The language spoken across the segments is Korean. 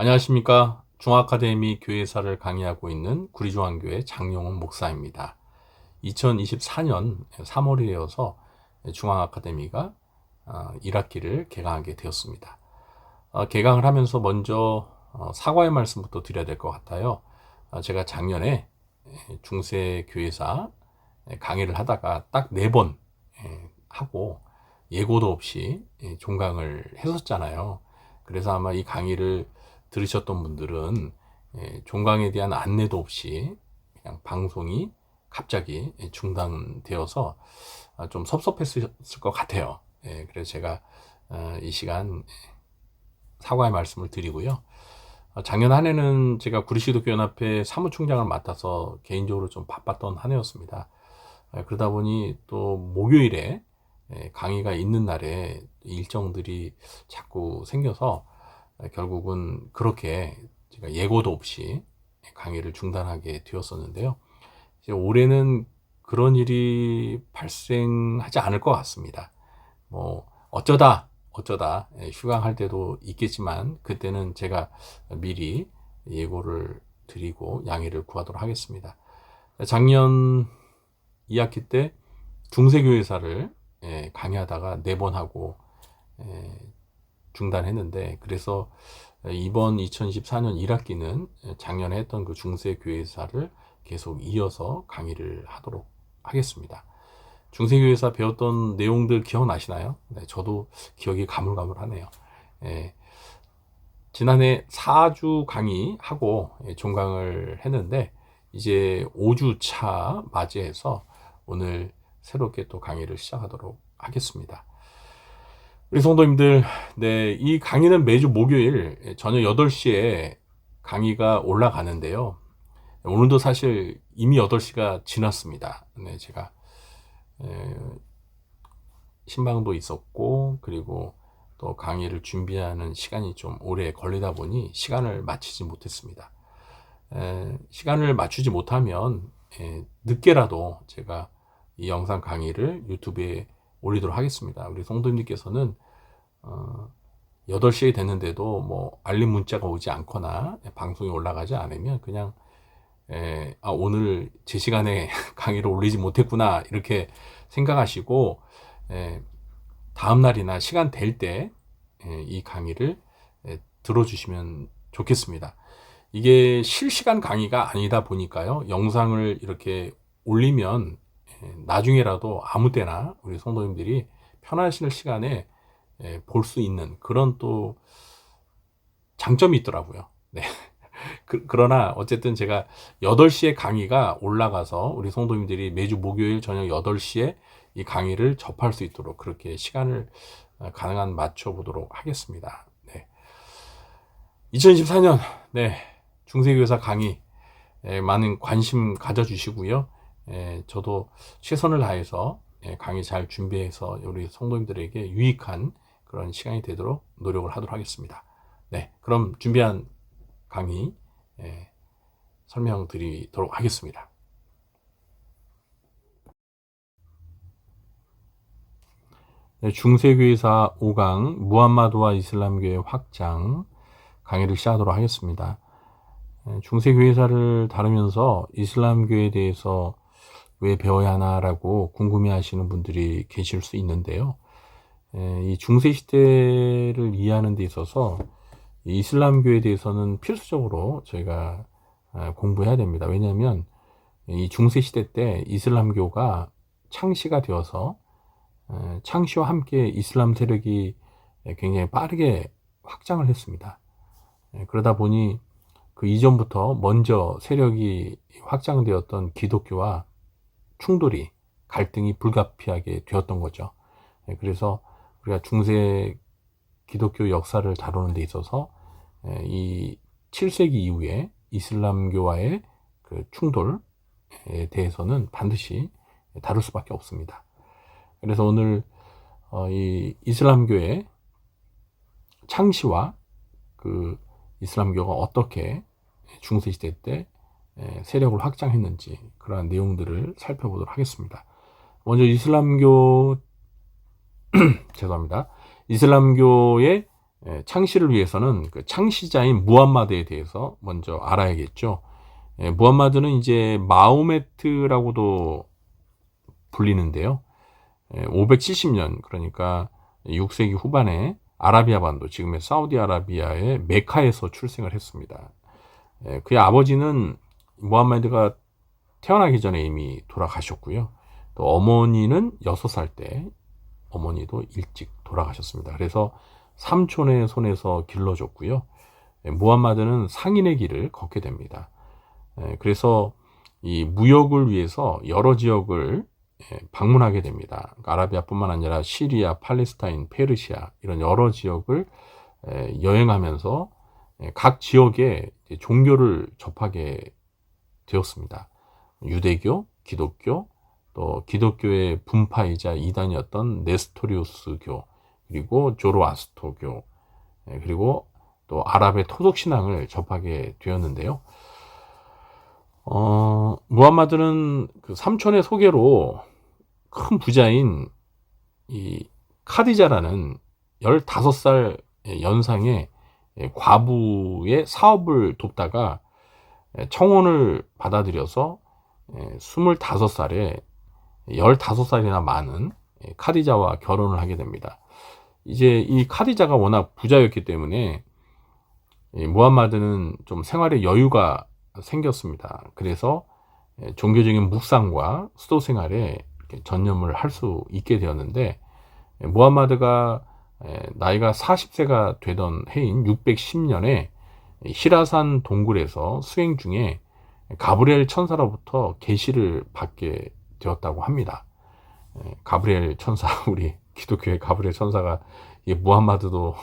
안녕하십니까. 중앙아카데미 교회사를 강의하고 있는 구리중앙교회 장용훈 목사입니다. 2024년 3월이 되어서 중앙아카데미가 1학기를 개강하게 되었습니다. 개강을 하면서 먼저 사과의 말씀부터 드려야 될 것 같아요. 제가 작년에 중세교회사 강의를 하다가 딱 4번 하고 예고도 없이 종강을 했었잖아요. 그래서 아마 이 강의를 들으셨던 분들은 종강에 대한 안내도 없이 그냥 방송이 갑자기 중단되어서 좀 섭섭했을 것 같아요. 그래서 제가 이 시간 사과의 말씀을 드리고요. 작년 한 해는 제가 구리시도교연합회 사무총장을 맡아서 개인적으로 좀 바빴던 한 해였습니다. 그러다 보니 또 목요일에 강의가 있는 날에 일정들이 자꾸 생겨서 결국은 그렇게 제가 예고도 없이 강의를 중단하게 되었었는데요. 이제 올해는 그런 일이 발생하지 않을 것 같습니다. 뭐 어쩌다 휴강할 때도 있겠지만 그때는 제가 미리 예고를 드리고 양해를 구하도록 하겠습니다. 작년 2학기 때 중세교회사를 강의하다가 4번 하고 중단했는데, 그래서 이번 2024년 1학기는 작년에 했던 그 중세교회사를 계속 이어서 강의를 하도록 하겠습니다. 중세교회사 배웠던 내용들 기억나시나요? 네, 저도 기억이 가물가물하네요. 지난해 4주 강의하고 종강을 했는데 이제 5주 차 맞이해서 오늘 새롭게 또 강의를 시작하도록 하겠습니다. 우리 성도님들, 네, 이 강의는 매주 목요일 저녁 8시에 강의가 올라가는데요. 오늘도 사실 이미 8시가 지났습니다. 네, 제가 신방도 있었고, 그리고 또 강의를 준비하는 시간이 좀 오래 걸리다 보니 시간을 맞추지 못했습니다. 시간을 맞추지 못하면 늦게라도 제가 이 영상 강의를 유튜브에 올리도록 하겠습니다. 우리 성도님들께서는 8시에 됐는데도 뭐 알림 문자가 오지 않거나 방송이 올라가지 않으면 그냥 오늘 제 시간에 강의를 올리지 못했구나 이렇게 생각하시고 다음 날이나 시간 될 때 이 강의를 들어주시면 좋겠습니다. 이게 실시간 강의가 아니다 보니까요, 영상을 이렇게 올리면 나중에라도 아무 때나 우리 성도님들이 편하시는 시간에 볼 수 있는 그런 또 장점이 있더라고요. 네. 그러나 어쨌든 제가 8시에 강의가 올라가서 우리 성도님들이 매주 목요일 저녁 8시에 이 강의를 접할 수 있도록 그렇게 시간을 가능한 맞춰보도록 하겠습니다. 네. 2024년 중세교회사 강의 많은 관심 가져주시고요. 저도 최선을 다해서 강의 잘 준비해서 우리 성도님들에게 유익한 그런 시간이 되도록 노력을 하도록 하겠습니다. 네, 그럼 준비한 강의 설명드리도록 하겠습니다. 네, 중세교회사 5강 무함마드와 이슬람교회 확장 강의를 시작하도록 하겠습니다. 중세교회사를 다루면서 이슬람교회에 대해서 왜 배워야 하나라고 궁금해 하시는 분들이 계실 수 있는데요. 이 중세시대를 이해하는 데 있어서 이슬람교에 대해서는 필수적으로 저희가 공부해야 됩니다. 왜냐하면 이 중세시대 때 이슬람교가 창시가 되어서 창시와 함께 이슬람 세력이 굉장히 빠르게 확장을 했습니다. 그러다 보니 그 이전부터 먼저 세력이 확장되었던 기독교와 충돌이, 갈등이 불가피하게 되었던 거죠. 그래서 우리가 중세 기독교 역사를 다루는 데 있어서 이 7세기 이후에 이슬람교와의 그 충돌에 대해서는 반드시 다룰 수밖에 없습니다. 그래서 오늘 이 이슬람교의 창시와 그 이슬람교가 어떻게 중세시대 때 세력을 확장했는지 그러한 내용들을 살펴보도록 하겠습니다. 먼저 이슬람교 죄송합니다. 이슬람교의 창시를 위해서는 그 창시자인 무함마드에 대해서 먼저 알아야겠죠. 무함마드는 이제 마호메트라고도 불리는데요. 570년, 그러니까 6세기 후반에 아라비아 반도, 지금의 사우디아라비아의 메카에서 출생을 했습니다. 그의 아버지는 무함마드가 태어나기 전에 이미 돌아가셨고요. 또 어머니는 6살 때 어머니도 일찍 돌아가셨습니다. 그래서 삼촌의 손에서 길러줬고요. 무함마드는 상인의 길을 걷게 됩니다. 그래서 이 무역을 위해서 여러 지역을 방문하게 됩니다. 아라비아뿐만 아니라 시리아, 팔레스타인, 페르시아 이런 여러 지역을 여행하면서 각 지역의 종교를 접하게 되었습니다. 유대교, 기독교, 또 기독교의 분파이자 이단이었던 네스토리우스교, 그리고 조로아스토교, 그리고 또 아랍의 토속 신앙을 접하게 되었는데요. 무함마드는 그 삼촌의 소개로 큰 부자인 이 카디자라는 15살 연상의 과부의 사업을 돕다가 청혼을 받아들여서 25살에 15살이나 많은 카디자와 결혼을 하게 됩니다. 이제 이 카디자가 워낙 부자였기 때문에 무함마드는 좀 생활에 여유가 생겼습니다. 그래서 종교적인 묵상과 수도 생활에 전념을 할 수 있게 되었는데, 무함마드가 나이가 40세가 되던 해인 610년에 히라산 동굴에서 수행 중에 가브리엘 천사로부터 계시를 받게 되었다고 합니다. 가브리엘 천사, 우리 기독교의 가브리엘 천사가 무함마드도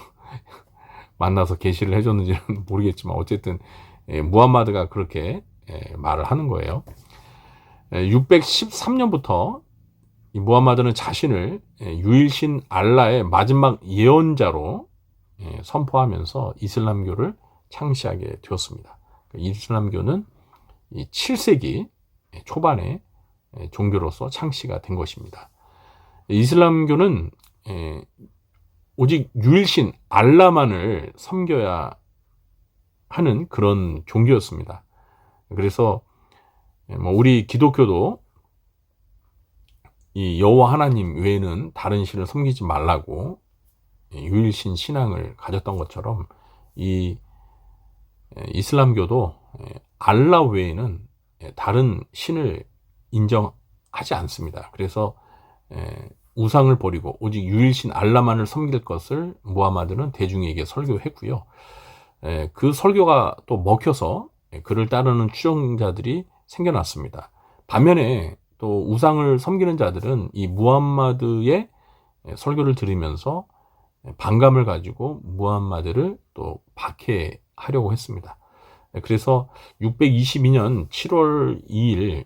만나서 계시를 해줬는지는 모르겠지만 어쨌든 무함마드가 그렇게 말을 하는 거예요. 613년부터 이 무함마드는 자신을 유일신 알라의 마지막 예언자로 선포하면서 이슬람교를 창시하게 되었습니다. 이슬람교는 7세기 초반에 종교로서 창시가 된 것입니다. 이슬람교는 오직 유일신 알라만을 섬겨야 하는 그런 종교였습니다. 그래서 우리 기독교도 이 여호와 하나님 외에는 다른 신을 섬기지 말라고 유일신 신앙을 가졌던 것처럼 이 이슬람교도 알라 외에는 다른 신을 인정하지 않습니다. 그래서 우상을 버리고 오직 유일신 알라만을 섬길 것을 무함마드는 대중에게 설교했고요. 그 설교가 또 먹혀서 그를 따르는 추종자들이 생겨났습니다. 반면에 또 우상을 섬기는 자들은 이 무함마드의 설교를 들으면서 반감을 가지고 무함마드를 또 박해하려고 했습니다. 그래서 622년 7월 2일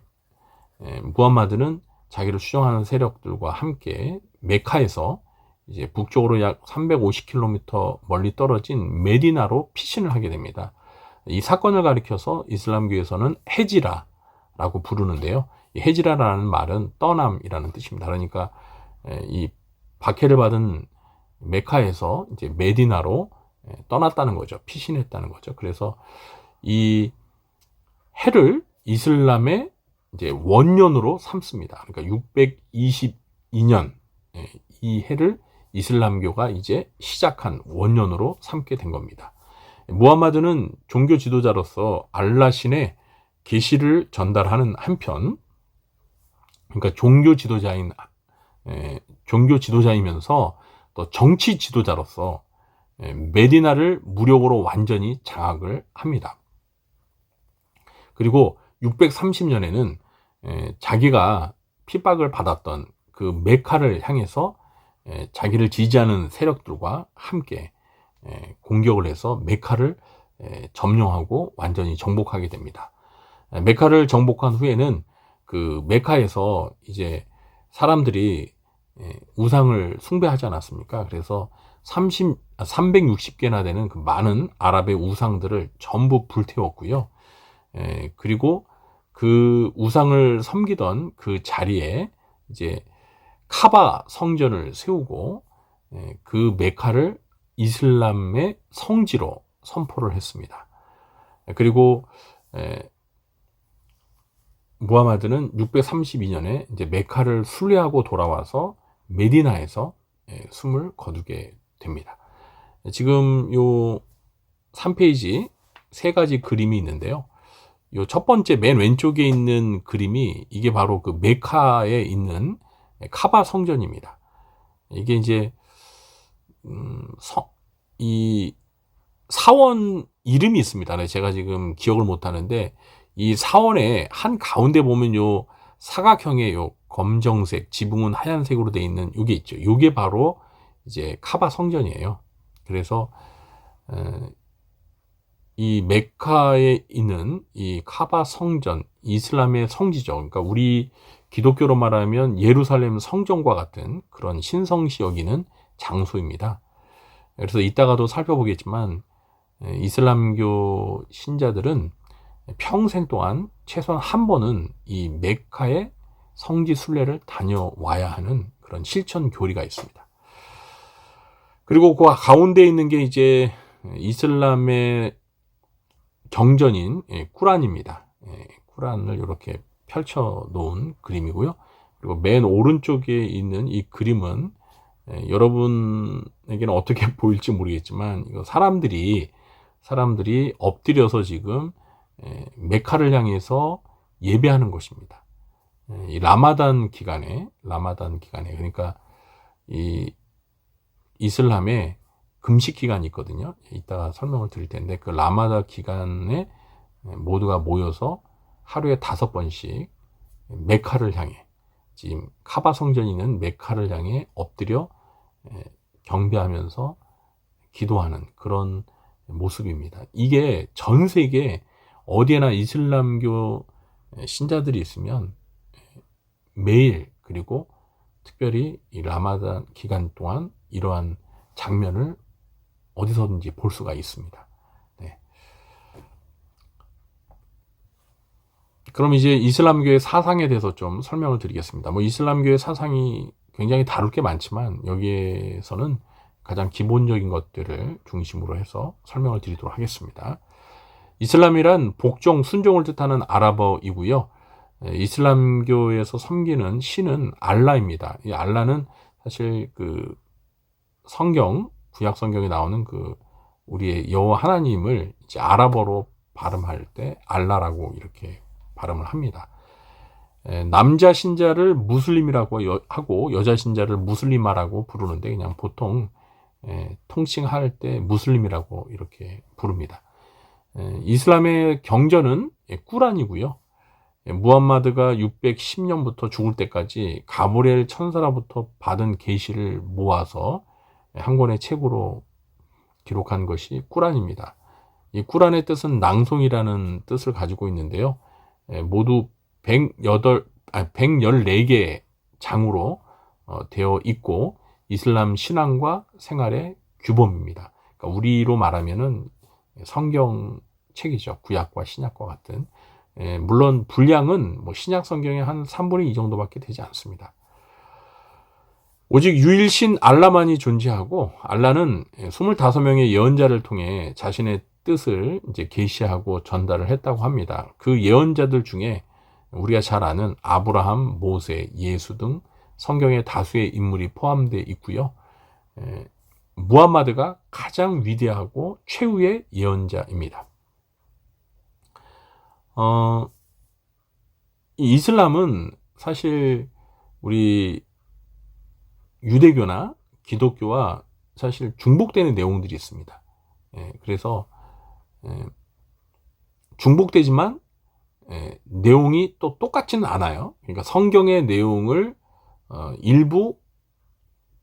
무함마드는 자기를 추종하는 세력들과 함께 메카에서 이제 북쪽으로 약 350km 멀리 떨어진 메디나로 피신을 하게 됩니다. 이 사건을 가리켜서 이슬람교에서는 헤지라라고 부르는데요. 이 헤지라라는 말은 떠남이라는 뜻입니다. 그러니까 이 박해를 받은 메카에서 이제 메디나로 떠났다는 거죠. 피신했다는 거죠. 그래서 이 해를 이슬람의 이제 원년으로 삼습니다. 그러니까 622년 이 해를 이슬람교가 이제 시작한 원년으로 삼게 된 겁니다. 무함마드는 종교 지도자로서 알라신의 계시를 전달하는 한편, 그러니까 종교 지도자이면서 또 정치 지도자로서 메디나를 무력으로 완전히 장악을 합니다. 그리고 630년에는 자기가 핍박을 받았던 그 메카를 향해서 자기를 지지하는 세력들과 함께 공격을 해서 메카를 점령하고 완전히 정복하게 됩니다. 메카를 정복한 후에는 그 메카에서 이제 사람들이 우상을 숭배하지 않았습니까? 그래서 360개나 되는 그 많은 아랍의 우상들을 전부 불태웠고요. 그리고 그 우상을 섬기던 그 자리에 이제 카바 성전을 세우고 그 메카를 이슬람의 성지로 선포를 했습니다. 그리고 무하마드는 632년에 이제 메카를 순례하고 돌아와서 메디나에서 숨을 거두게 됩니다. 지금 요 3페이지 세 가지 그림이 있는데요. 요 첫 번째 맨 왼쪽에 있는 그림이 이게 바로 그 메카에 있는 카바 성전입니다. 이게 이제 이 사원 이름이 있습니다. 제가 지금 기억을 못 하는데 이 사원의 한 가운데 보면 요 사각형의 요 검정색, 지붕은 하얀색으로 되어 있는 요게 있죠. 요게 바로 이제 카바 성전이에요. 그래서 이 메카에 있는 이 카바 성전, 이슬람의 성지죠. 그러니까 우리 기독교로 말하면 예루살렘 성전과 같은 그런 신성시 여기는 장소입니다. 그래서 이따가도 살펴보겠지만 이슬람교 신자들은 평생 동안 최소한 한 번은 이 메카의 성지 순례를 다녀와야 하는 그런 실천 교리가 있습니다. 그리고 그 가운데 있는 게 이제 이슬람의 경전인 꾸란입니다. 꾸란을 이렇게 펼쳐 놓은 그림이고요. 그리고 맨 오른쪽에 있는 이 그림은 여러분에게는 어떻게 보일지 모르겠지만 이거 사람들이 엎드려서 지금 메카를 향해서 예배하는 것입니다. 이 라마단 기간에 그러니까 이 이슬람의 금식 기간이 있거든요. 이따가 설명을 드릴 텐데 그 라마단 기간에 모두가 모여서 하루에 5번씩 메카를 향해, 지금 카바 성전이 있는 메카를 향해 엎드려 경배하면서 기도하는 그런 모습입니다. 이게 전 세계 어디에나 이슬람교 신자들이 있으면 매일, 그리고 특별히 이 라마단 기간 동안 이러한 장면을 어디서든지 볼 수가 있습니다. 네. 그럼 이제 이슬람교의 사상에 대해서 좀 설명을 드리겠습니다. 이슬람교의 사상이 굉장히 다룰 게 많지만 여기에서는 가장 기본적인 것들을 중심으로 해서 설명을 드리도록 하겠습니다. 이슬람이란 복종, 순종을 뜻하는 아랍어이고요. 이슬람교에서 섬기는 신은 알라입니다. 이 알라는 사실 그 성경, 구약 성경에 나오는 그 우리의 여호와 하나님을 이제 아랍어로 발음할 때 알라라고 이렇게 발음을 합니다. 남자 신자를 무슬림이라고 하고 여자 신자를 무슬리마라고 부르는데 그냥 보통 통칭할 때 무슬림이라고 이렇게 부릅니다. 이슬람의 경전은 꾸란이고요. 무함마드가 610년부터 죽을 때까지 가브리엘 천사로부터 받은 계시를 모아서 한 권의 책으로 기록한 것이 꾸란입니다. 이 꾸란의 뜻은 낭송이라는 뜻을 가지고 있는데요. 모두 114개의 장으로 되어 있고 이슬람 신앙과 생활의 규범입니다. 그러니까 우리로 말하면은 성경책이죠. 구약과 신약과 같은. 물론 분량은 신약 성경의 한 3분의 2 정도밖에 되지 않습니다. 오직 유일신 알라만이 존재하고 알라는 25명의 예언자를 통해 자신의 뜻을 이제 계시하고 전달을 했다고 합니다. 그 예언자들 중에 우리가 잘 아는 아브라함, 모세, 예수 등 성경의 다수의 인물이 포함되어 있고요. 무함마드가 가장 위대하고 최후의 예언자입니다. 이 이슬람은 사실 우리 유대교나 기독교와 사실 중복되는 내용들이 있습니다. 그래서 중복되지만 내용이 또 똑같지는 않아요. 그러니까 성경의 내용을 일부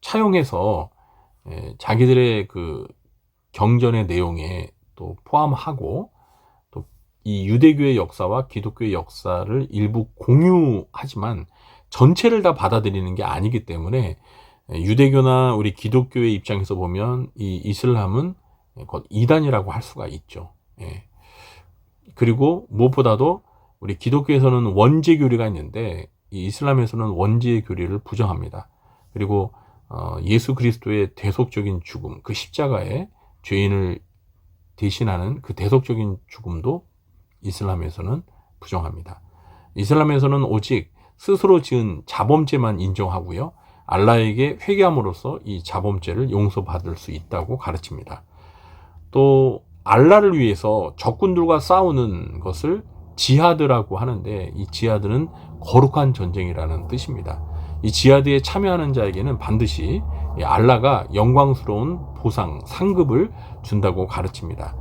차용해서 자기들의 그 경전의 내용에 또 포함하고 또 이 유대교의 역사와 기독교의 역사를 일부 공유하지만 전체를 다 받아들이는 게 아니기 때문에 유대교나 우리 기독교의 입장에서 보면 이 이슬람은 곧 이단이라고 할 수가 있죠. 그리고 무엇보다도 우리 기독교에서는 원죄 교리가 있는데 이 이슬람에서는 원죄 교리를 부정합니다. 그리고 예수 그리스도의 대속적인 죽음, 그 십자가에 죄인을 대신하는 그 대속적인 죽음도 이슬람에서는 부정합니다. 이슬람에서는 오직 스스로 지은 자범죄만 인정하고요. 알라에게 회개함으로써 이 자범죄를 용서받을 수 있다고 가르칩니다. 또 알라를 위해서 적군들과 싸우는 것을 지하드라고 하는데, 이 지하드는 거룩한 전쟁이라는 뜻입니다. 이 지하드에 참여하는 자에게는 반드시 알라가 영광스러운 보상, 상급을 준다고 가르칩니다.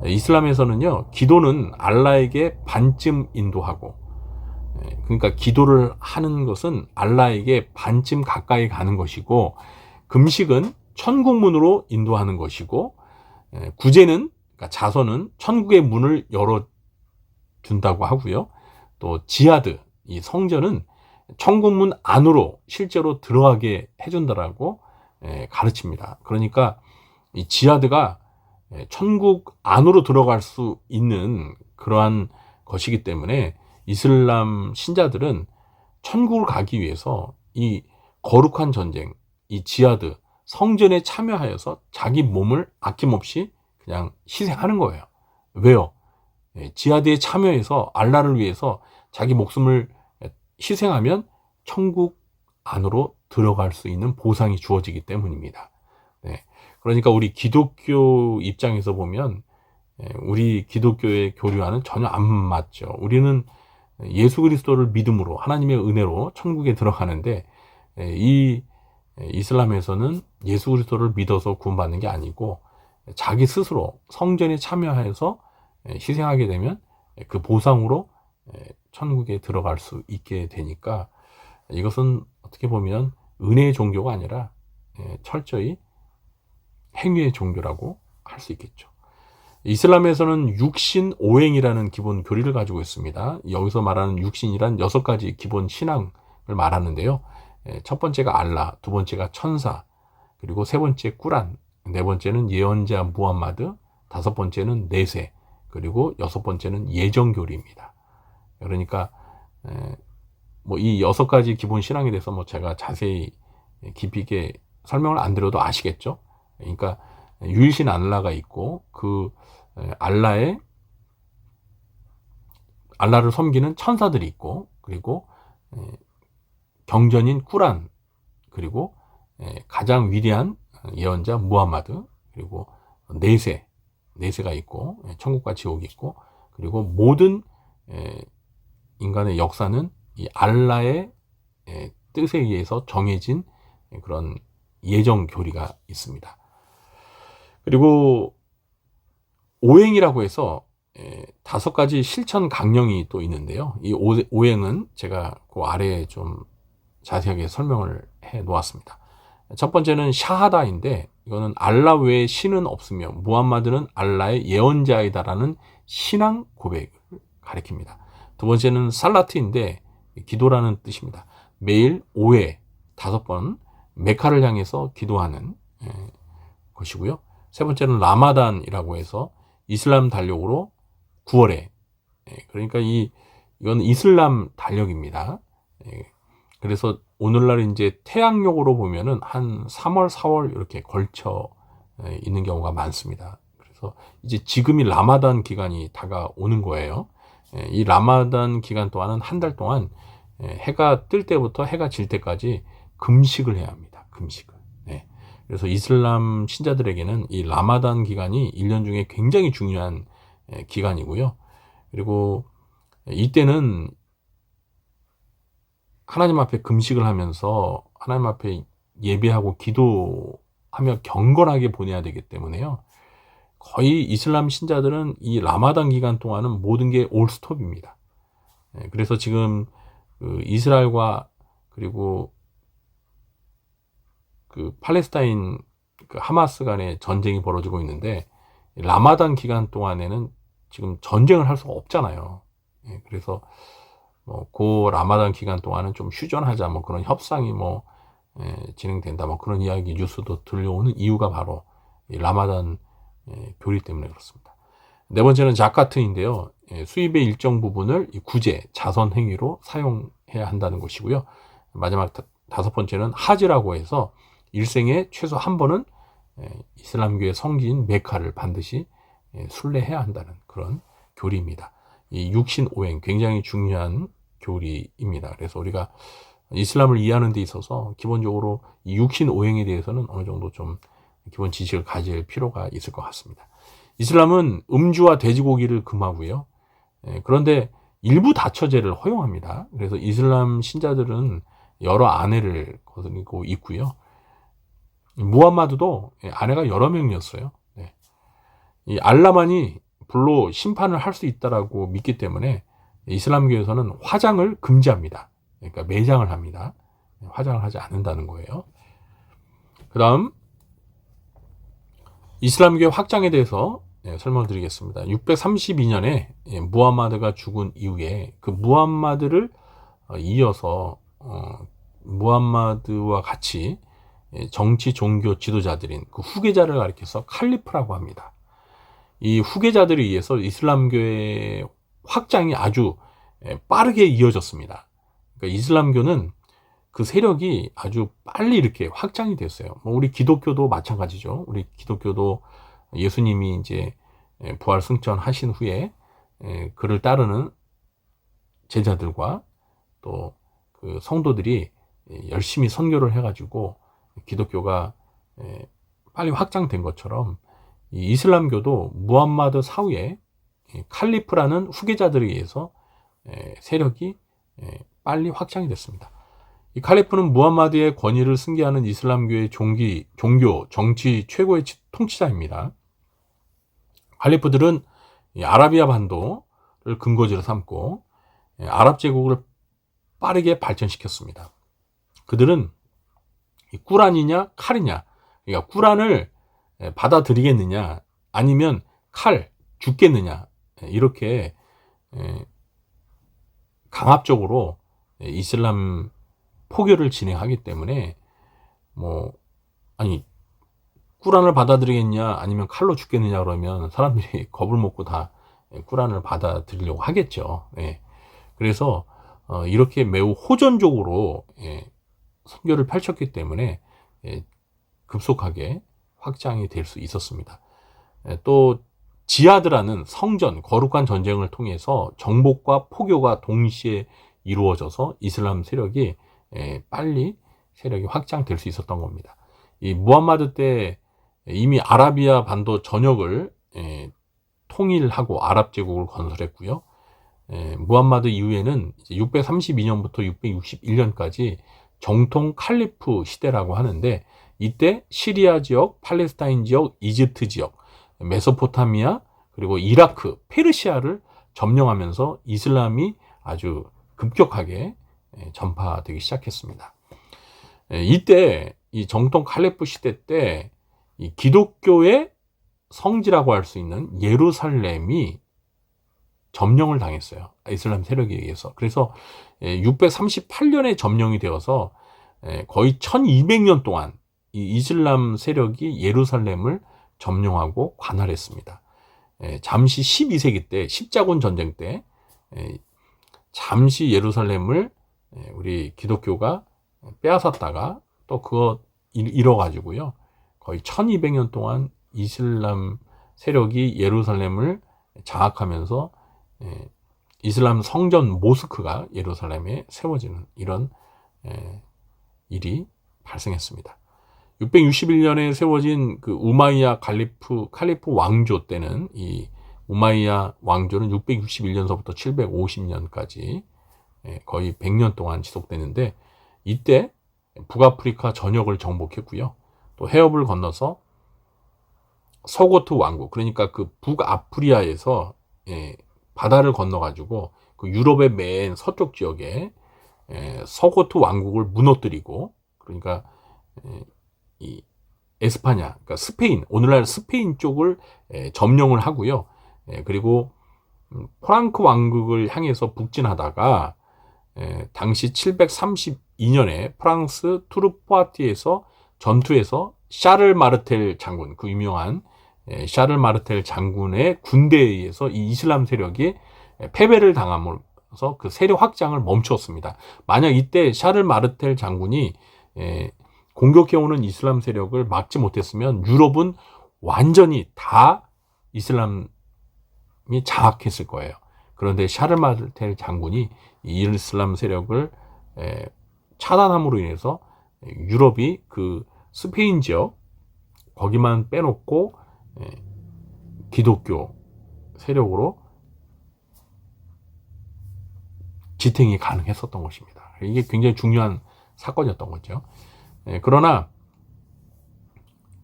이슬람에서는요, 기도는 알라에게 반쯤 인도하고, 그러니까 기도를 하는 것은 알라에게 반쯤 가까이 가는 것이고, 금식은 천국문으로 인도하는 것이고, 구제는, 그러니까 자선은 천국의 문을 열어준다고 하고요. 또 지하드, 이 성전은 천국문 안으로 실제로 들어가게 해준다라고 가르칩니다. 그러니까 이 지하드가 천국 안으로 들어갈 수 있는 그러한 것이기 때문에 이슬람 신자들은 천국을 가기 위해서 이 거룩한 전쟁, 이 지하드, 성전에 참여하여서 자기 몸을 아낌없이 그냥 희생하는 거예요. 왜요? 지하드에 참여해서 알라를 위해서 자기 목숨을 희생하면 천국 안으로 들어갈 수 있는 보상이 주어지기 때문입니다. 네. 그러니까 우리 기독교 입장에서 보면 우리 기독교의 교류와는 전혀 안 맞죠. 우리는 예수 그리스도를 믿음으로 하나님의 은혜로 천국에 들어가는데, 이 이슬람에서는 예수 그리스도를 믿어서 구원받는 게 아니고 자기 스스로 성전에 참여해서 희생하게 되면 그 보상으로 천국에 들어갈 수 있게 되니까, 이것은 어떻게 보면 은혜의 종교가 아니라 철저히 행위의 종교라고 할 수 있겠죠. 이슬람에서는 육신 오행이라는 기본 교리를 가지고 있습니다. 여기서 말하는 육신이란 6가지 기본 신앙을 말하는데요. 첫 번째가 알라, 두 번째가 천사, 그리고 세 번째 꾸란, 네 번째는 예언자 무함마드, 다섯 번째는 내세, 그리고 여섯 번째는 예정교리입니다. 그러니까 뭐 이 6가지 기본 신앙에 대해서 뭐 제가 자세히 깊이 있게 설명을 안 드려도 아시겠죠. 그러니까 유일신 알라가 있고, 그 알라를 섬기는 천사들이 있고, 그리고 경전인 꾸란, 그리고 가장 위대한 예언자 무함마드, 그리고 내세가 있고, 천국과 지옥이 있고, 그리고 모든 인간의 역사는 이 알라의 뜻에 의해서 정해진 그런 예정 교리가 있습니다. 그리고 오행이라고 해서 5가지 실천 강령이 또 있는데요. 이 오행은 제가 그 아래에 좀 자세하게 설명을 해 놓았습니다. 첫 번째는 샤하다인데, 이거는 알라 외에 신은 없으며 무함마드는 알라의 예언자이다라는 신앙 고백을 가리킵니다. 두 번째는 살라트인데, 기도라는 뜻입니다. 매일 5회 5번 메카를 향해서 기도하는 것이고요. 세 번째는 라마단이라고 해서 이슬람 달력으로 9월에, 그러니까 이건 이슬람 달력입니다. 그래서 오늘날 이제 태양력으로 보면은 한 3월, 4월 이렇게 걸쳐 있는 경우가 많습니다. 그래서 이제 지금이 라마단 기간이 다가오는 거예요. 이 라마단 기간 동안은 한 달 동안 해가 뜰 때부터 해가 질 때까지 금식을 해야 합니다. 금식을. 그래서 이슬람 신자들에게는 이 라마단 기간이 1년 중에 굉장히 중요한 기간이고요. 그리고 이때는 하나님 앞에 금식을 하면서 하나님 앞에 예배하고 기도하며 경건하게 보내야 되기 때문에요. 거의 이슬람 신자들은 이 라마단 기간 동안은 모든 게 올스톱입니다. 그래서 지금 그 이스라엘과 그리고 그 팔레스타인 그 하마스 간의 전쟁이 벌어지고 있는데, 라마단 기간 동안에는 지금 전쟁을 할 수가 없잖아요. 그래서 그 라마단 기간 동안은 좀 휴전하자, 뭐 그런 협상이 진행된다, 뭐 그런 이야기 뉴스도 들려오는 이유가 바로 이 라마단 교리 때문에 그렇습니다. 네 번째는 자카트인데요. 수입의 일정 부분을 구제, 자선 행위로 사용해야 한다는 것이고요. 마지막 5번째는 하지라고 해서 일생에 최소 한 번은 이슬람교의 성지인 메카를 반드시 순례해야 한다는 그런 교리입니다. 이 육신오행 굉장히 중요한 교리입니다. 그래서 우리가 이슬람을 이해하는 데 있어서 기본적으로 이 육신오행에 대해서는 어느 정도 좀 기본 지식을 가질 필요가 있을 것 같습니다. 이슬람은 음주와 돼지고기를 금하고요. 그런데 일부 다처제를 허용합니다. 그래서 이슬람 신자들은 여러 아내를 거느리고 있고요. 무함마드도 아내가 여러 명이었어요. 네. 이 알라만이 불로 심판을 할 수 있다라고 믿기 때문에 이슬람교에서는 화장을 금지합니다. 그러니까 매장을 합니다. 화장을 하지 않는다는 거예요. 그 다음 이슬람교의 확장에 대해서 설명을 드리겠습니다. 632년에 무함마드가 죽은 이후에 그 무함마드를 이어서 무함마드와 같이 정치 종교 지도자들인 그 후계자를 가리켜서 칼리프라고 합니다. 이 후계자들에 의해서 이슬람교의 확장이 아주 빠르게 이어졌습니다. 그러니까 이슬람교는 그 세력이 아주 빨리 이렇게 확장이 됐어요. 뭐 우리 기독교도 마찬가지죠. 우리 기독교도 예수님이 이제 부활 승천하신 후에 그를 따르는 제자들과 또 그 성도들이 열심히 선교를 해가지고 기독교가 빨리 확장된 것처럼 이 이슬람교도 무함마드 사후에 칼리프라는 후계자들에 의해서 세력이 빨리 확장이 됐습니다. 이 칼리프는 무함마드의 권위를 승계하는 이슬람교의 종교, 정치 최고의 통치자입니다. 칼리프들은 아라비아 반도를 근거지로 삼고 아랍 제국을 빠르게 발전시켰습니다. 그들은 꾸란이냐 칼이냐, 그러니까 꾸란을 받아들이겠느냐 아니면 칼 죽겠느냐, 이렇게 강압적으로 이슬람 포교를 진행하기 때문에 꾸란을 받아들이겠냐 아니면 칼로 죽겠느냐 그러면 사람들이 겁을 먹고 다 꾸란을 받아들이려고 하겠죠. 그래서 이렇게 매우 호전적으로 선교를 펼쳤기 때문에 급속하게 확장이 될 수 있었습니다. 또 지하드라는 성전, 거룩한 전쟁을 통해서 정복과 포교가 동시에 이루어져서 이슬람 세력이 빨리 세력이 확장될 수 있었던 겁니다. 이 무함마드 때 이미 아라비아 반도 전역을 통일하고 아랍 제국을 건설했고요. 무함마드 이후에는 632년부터 661년까지 정통 칼리프 시대라고 하는데, 이때 시리아 지역, 팔레스타인 지역, 이집트 지역, 메소포타미아, 그리고 이라크, 페르시아를 점령하면서 이슬람이 아주 급격하게 전파되기 시작했습니다. 이때 이 정통 칼리프 시대 때 이 기독교의 성지라고 할 수 있는 예루살렘이 점령을 당했어요. 이슬람 세력에 의해서. 그래서 638년에 점령이 되어서 거의 1200년 동안 이 이슬람 세력이 예루살렘을 점령하고 관할했습니다. 잠시 12세기 때 십자군 전쟁 때 잠시 예루살렘을 우리 기독교가 빼앗았다가 또 그거 잃어가지고요. 거의 1200년 동안 이슬람 세력이 예루살렘을 장악하면서 이슬람 성전 모스크가 예루살렘에 세워지는 이런 일이 발생했습니다. 661년에 세워진 그 우마이야 칼리프 왕조 때는 이 우마이야 왕조는 661년서부터 750년까지 거의 100년 동안 지속되는데, 이때 북아프리카 전역을 정복했고요. 또 해협을 건너서 서고트 왕국, 그러니까 그 북아프리아에서 바다를 건너가지고 그 유럽의 맨 서쪽 지역에 서고트 왕국을 무너뜨리고, 그러니까 이 에스파냐, 그러니까 스페인, 오늘날 스페인 쪽을 점령을 하고요. 그리고 프랑크 왕국을 향해서 북진하다가 당시 732년에 프랑스 투르포아티에서 전투에서 샤를 마르텔 장군, 그 유명한 샤를 마르텔 장군의 군대에 의해서 이 이슬람 세력이 패배를 당함으로써 그 세력 확장을 멈추었습니다. 만약 이때 샤를 마르텔 장군이 공격해오는 이슬람 세력을 막지 못했으면 유럽은 완전히 다 이슬람이 장악했을 거예요. 그런데 샤르마텔 장군이 이 이슬람 세력을 차단함으로 인해서 유럽이 그 스페인 지역 거기만 빼놓고 기독교 세력으로 지탱이 가능했었던 것입니다. 이게 굉장히 중요한 사건이었던 거죠. 그러나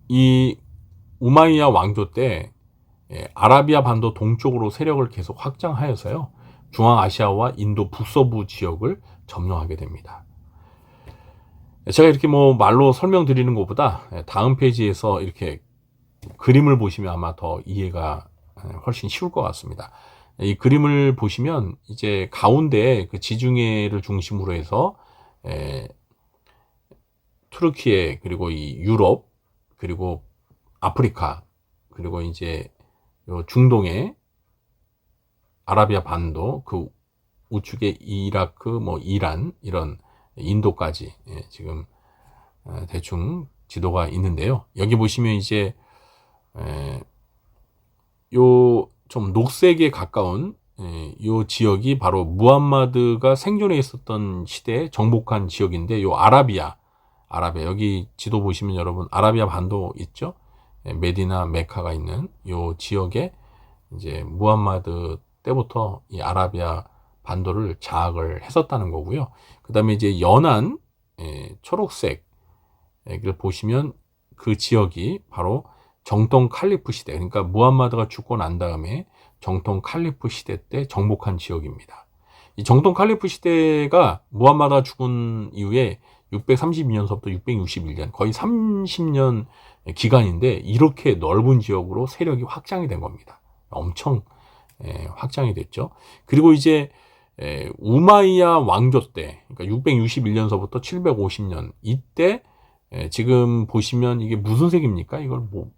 이 우마이야 왕조 때 아라비아 반도 동쪽으로 세력을 계속 확장하여서요, 중앙아시아와 인도 북서부 지역을 점령하게 됩니다. 제가 이렇게 뭐 말로 설명드리는 것보다 다음 페이지에서 이렇게 그림을 보시면 아마 더 이해가 훨씬 쉬울 것 같습니다. 이 그림을 보시면 이제 가운데 그 지중해를 중심으로 해서 투르키에, 그리고 이 유럽, 그리고 아프리카, 그리고 이제 요 중동의 아라비아 반도, 그 우측에 이라크, 뭐 이란, 이런 인도까지 지금 대충 지도가 있는데요. 여기 보시면 이제 요 좀 녹색에 가까운 요 지역이 바로 무함마드가 생존해 있었던 시대에 정복한 지역인데, 요 아라비아 여기 지도 보시면 여러분 아라비아 반도 있죠? 메디나 메카가 있는 요 지역에 이제 무함마드 때부터 이 아라비아 반도를 장악을 했었다는 거고요. 그 다음에 이제 연한 초록색 을 보시면 그 지역이 바로 정통 칼리프 시대, 그러니까 무함마드가 죽고 난 다음에 정통 칼리프 시대 때 정복한 지역입니다. 이 정통 칼리프 시대가 무함마드가 죽은 이후에 632년서부터 661년, 거의 30년 기간인데 이렇게 넓은 지역으로 세력이 확장이 된 겁니다. 엄청 확장이 됐죠. 그리고 이제 우마이야 왕조 때, 그러니까 661년서부터 750년 이때 지금 보시면 이게 무슨 색입니까? 이걸 뭐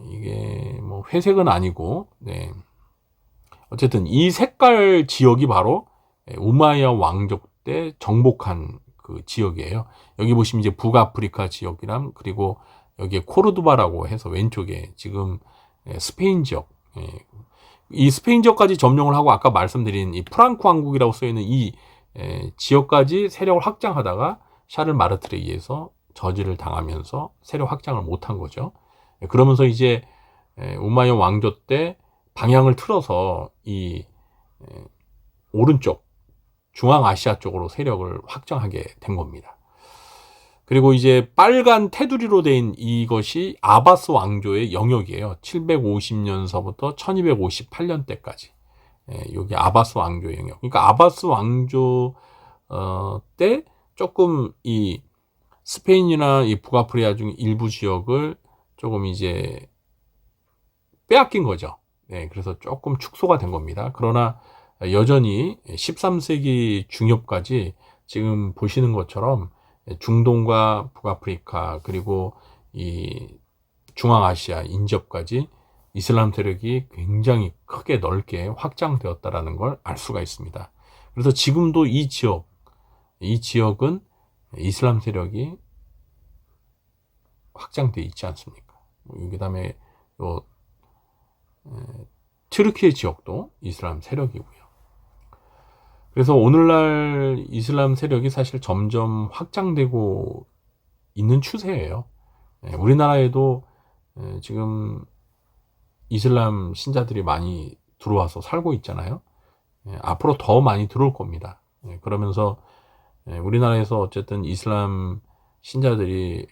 이게 뭐 회색은 아니고, 어쨌든 이 색깔 지역이 바로 우마이야 왕조 때 정복한 그 지역이에요. 여기 보시면 이제 북아프리카 지역이랑, 그리고 여기에 코르도바라고 해서 왼쪽에 지금 스페인 지역, 이 스페인 지역까지 점령을 하고 아까 말씀드린 이 프랑크 왕국이라고 써있는 이 지역까지 세력을 확장하다가 샤를 마르트에 의해서 저지를 당하면서 세력 확장을 못한 거죠. 그러면서 이제 우마이야 왕조 때 방향을 틀어서 이 오른쪽 중앙아시아 쪽으로 세력을 확장하게 된 겁니다. 그리고 이제 빨간 테두리로 된 이것이 아바스 왕조의 영역이에요. 750년서부터 1258년 때까지. 여기 아바스 왕조의 영역. 그러니까 아바스 왕조 때 조금 이 스페인이나 이 북아프리카 중 일부 지역을 조금 이제 빼앗긴 거죠. 그래서 조금 축소가 된 겁니다. 그러나 여전히 13세기 중엽까지 지금 보시는 것처럼 중동과 북아프리카, 그리고 이 중앙아시아 인접까지 이슬람 세력이 굉장히 크게 넓게 확장되었다라는 걸 알 수가 있습니다. 그래서 지금도 이 지역은 이슬람 세력이 확장되어 있지 않습니까? 그 다음에 요 튀르키예 지역도 이슬람 세력이고요. 그래서 오늘날 이슬람 세력이 사실 점점 확장되고 있는 추세예요. 우리나라에도 지금 이슬람 신자들이 많이 들어와서 살고 있잖아요. 앞으로 더 많이 들어올 겁니다. 그러면서 우리나라에서 어쨌든 이슬람 신자들이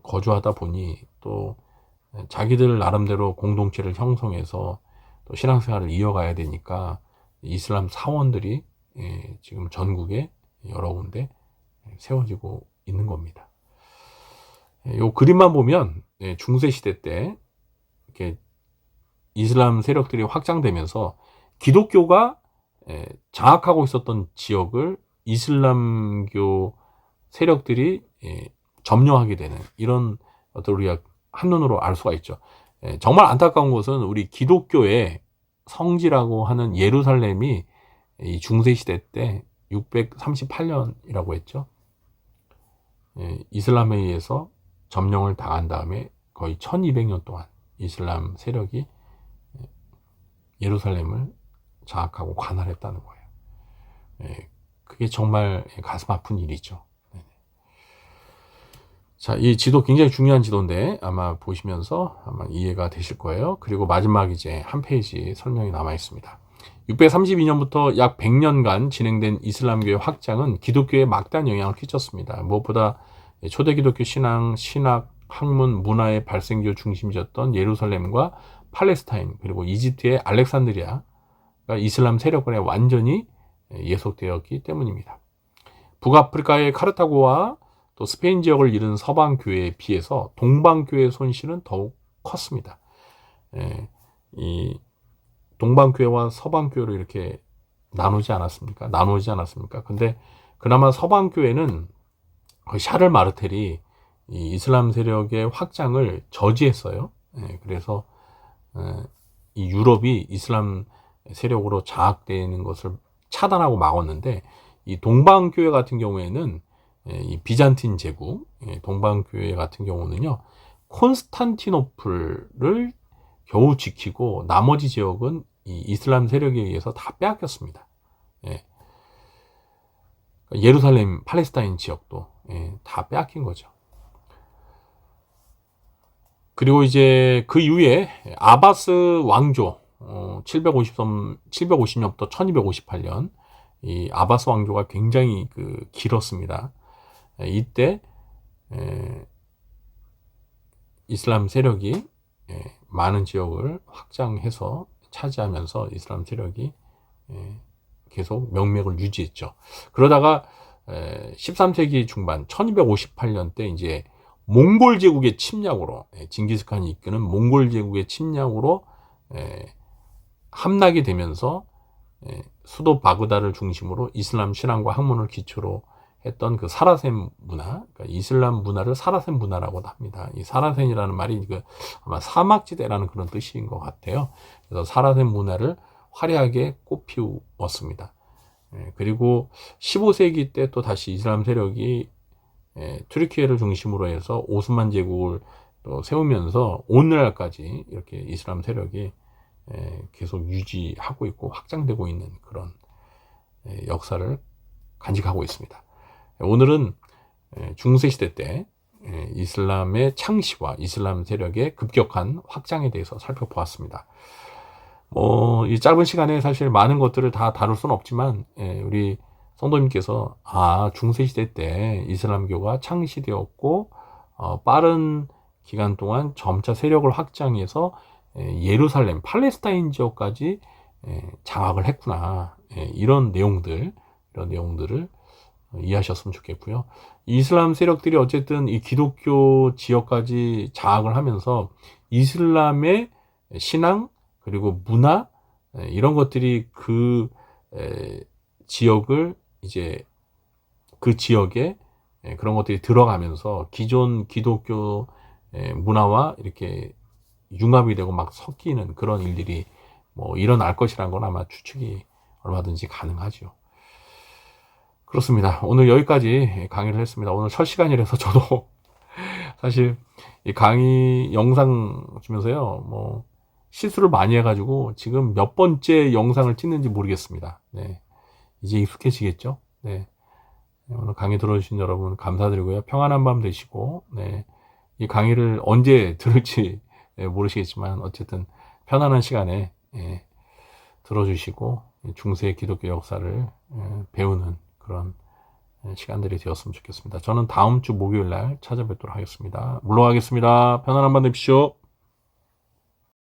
거주하다 보니 또 자기들 나름대로 공동체를 형성해서 또 신앙생활을 이어가야 되니까 이슬람 사원들이 지금 전국에 여러 군데 세워지고 있는 겁니다. 이 그림만 보면 중세 시대 때 이렇게 이슬람 세력들이 확장되면서 기독교가 장악하고 있었던 지역을 이슬람교 세력들이 점령하게 되는, 이런 어떤 우리가 한눈으로 알 수가 있죠. 정말 안타까운 것은 우리 기독교의 성지라고 하는 예루살렘이 이 중세시대 때 638년이라고 했죠. 이슬람에 의해서 점령을 당한 다음에 거의 1200년 동안 이슬람 세력이 예루살렘을 장악하고 관할했다는 거예요. 그게 정말 가슴 아픈 일이죠. 자, 이 지도 굉장히 중요한 지도인데 아마 보시면서 아마 이해가 되실 거예요. 그리고 마지막 이제 한 페이지 설명이 남아 있습니다. 632년부터 약 100년간 진행된 이슬람교의 확장은 기독교에 막대한 영향을 끼쳤습니다. 무엇보다 초대 기독교 신앙, 신학, 학문, 문화의 발생지로 중심지였던 예루살렘과 팔레스타인 그리고 이집트의 알렉산드리아가 이슬람 세력권에 완전히 예속되었기 때문입니다. 북아프리카의 카르타고와 또 스페인 지역을 이룬 서방 교회에 비해서 동방 교회의 손실은 더욱 컸습니다. 이 동방 교회와 서방 교회로 이렇게 나누지 않았습니까? 근데 그나마 서방 교회는 샤를 마르텔이 이 이슬람 세력의 확장을 저지했어요. 그래서 이 유럽이 이슬람 세력으로 장악되는 것을 차단하고 막았는데 이 동방 교회 같은 경우에는 이 비잔틴 제국, 동방교회 같은 경우는요, 콘스탄티노플을 겨우 지키고 나머지 지역은 이 이슬람 세력에 의해서 다 빼앗겼습니다. 예루살렘, 팔레스타인 지역도 다 빼앗긴 거죠. 그리고 이제 그 이후에 아바스 왕조, 750년부터 1258년, 이 아바스 왕조가 굉장히 길었습니다. 이때 이슬람 세력이 많은 지역을 확장해서 차지하면서 이슬람 세력이 계속 명맥을 유지했죠. 그러다가 13세기 중반 1258년 때 이제 몽골 제국의 침략으로 징기스칸이 이끄는 몽골 제국의 침략으로 함락이 되면서 수도 바그다를 중심으로 이슬람 신앙과 학문을 기초로 했던 그 사라센 문화, 그러니까 이슬람 문화를 사라센 문화라고 합니다. 이 사라센이라는 말이 아마 사막지대라는 그런 뜻인 것 같아요. 그래서 사라센 문화를 화려하게 꽃피웠습니다. 그리고 15세기 때 또 다시 이슬람 세력이 튀르키예를 중심으로 해서 오스만 제국을 또 세우면서 오늘날까지 이렇게 이슬람 세력이 계속 유지하고 있고 확장되고 있는 그런 역사를 간직하고 있습니다. 오늘은 중세시대 때 이슬람의 창시와 이슬람 세력의 급격한 확장에 대해서 살펴보았습니다. 이 짧은 시간에 사실 많은 것들을 다 다룰 수는 없지만 우리 성도님께서 중세시대 때 이슬람교가 창시되었고 빠른 기간 동안 점차 세력을 확장해서 예루살렘, 팔레스타인 지역까지 장악을 했구나. 이런 내용들을 이해하셨으면 좋겠고요. 이슬람 세력들이 어쨌든 이 기독교 지역까지 장악을 하면서 이슬람의 신앙 그리고 문화 이런 것들이 그 지역을 이제 그 지역에 그런 것들이 들어가면서 기존 기독교 문화와 이렇게 융합이 되고 막 섞이는 그런 일들이 일어날 것이라는 건 아마 추측이 얼마든지 가능하죠. 그렇습니다. 오늘 여기까지 강의를 했습니다. 오늘 첫 시간이라서 저도 사실 이 강의 영상 주면서요, 실수를 많이 해가지고 지금 몇 번째 영상을 찍는지 모르겠습니다. 네. 이제 익숙해지겠죠? 네. 오늘 강의 들어주신 여러분 감사드리고요. 평안한 밤 되시고, 네. 이 강의를 언제 들을지 모르시겠지만, 어쨌든 편안한 시간에 들어주시고, 중세 기독교 역사를 배우는 그런 시간들이 되었으면 좋겠습니다. 저는 다음 주 목요일 날 찾아뵙도록 하겠습니다. 물러가겠습니다. 편안한 밤 되십시오.